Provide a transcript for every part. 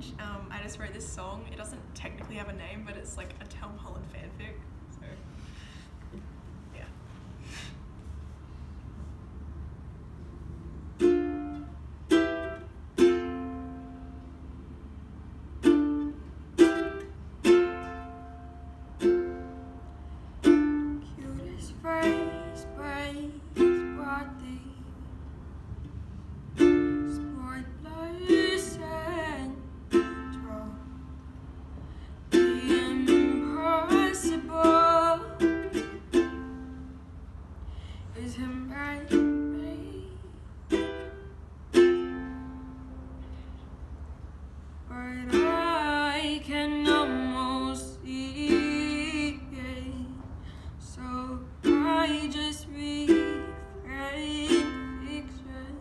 stage, I just wrote this song. It doesn't technically have a name, but it's like a Tom Holland fanfic. So, yeah. Cutest phrase, praise, broadly. Spotlights and draw. The impossible is him right me. But I can almost see it. So I just refrain fiction.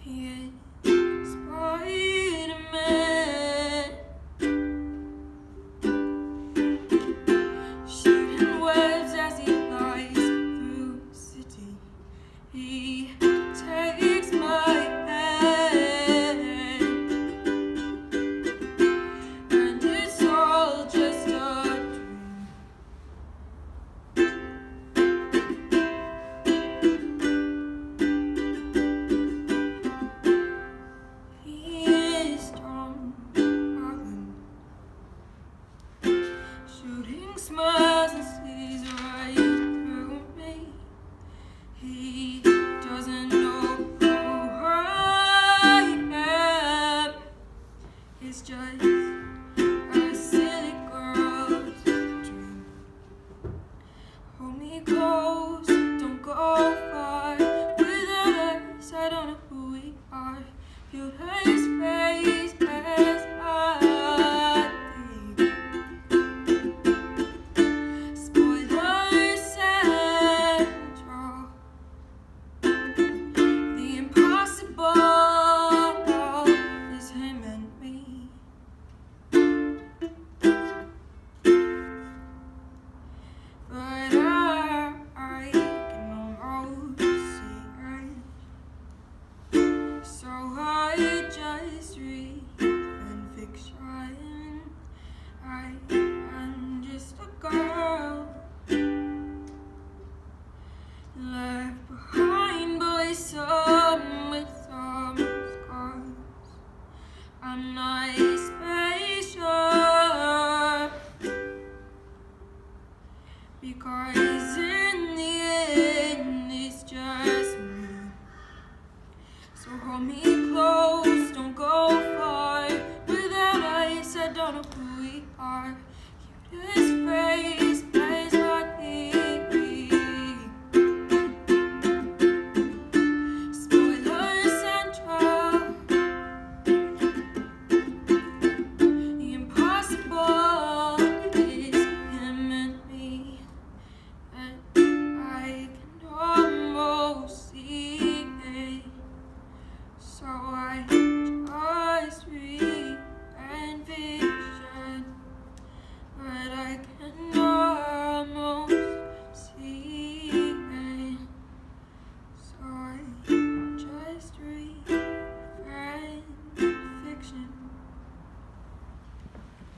Yeah, Spider-Man shooting webs as he flies through the city. He takes my hand, and it's all just a dream. He is Tom Holland, shooting smiles and sees right through me. He doesn't know who I am. It's just a silly girl's dream. Hold me close, don't go far with us. I don't know who we are. You his face as I think. Spoilers and draw. The impossible is him and me. But I can almost see it. So I just read fan fiction. I am just a girl left behind by some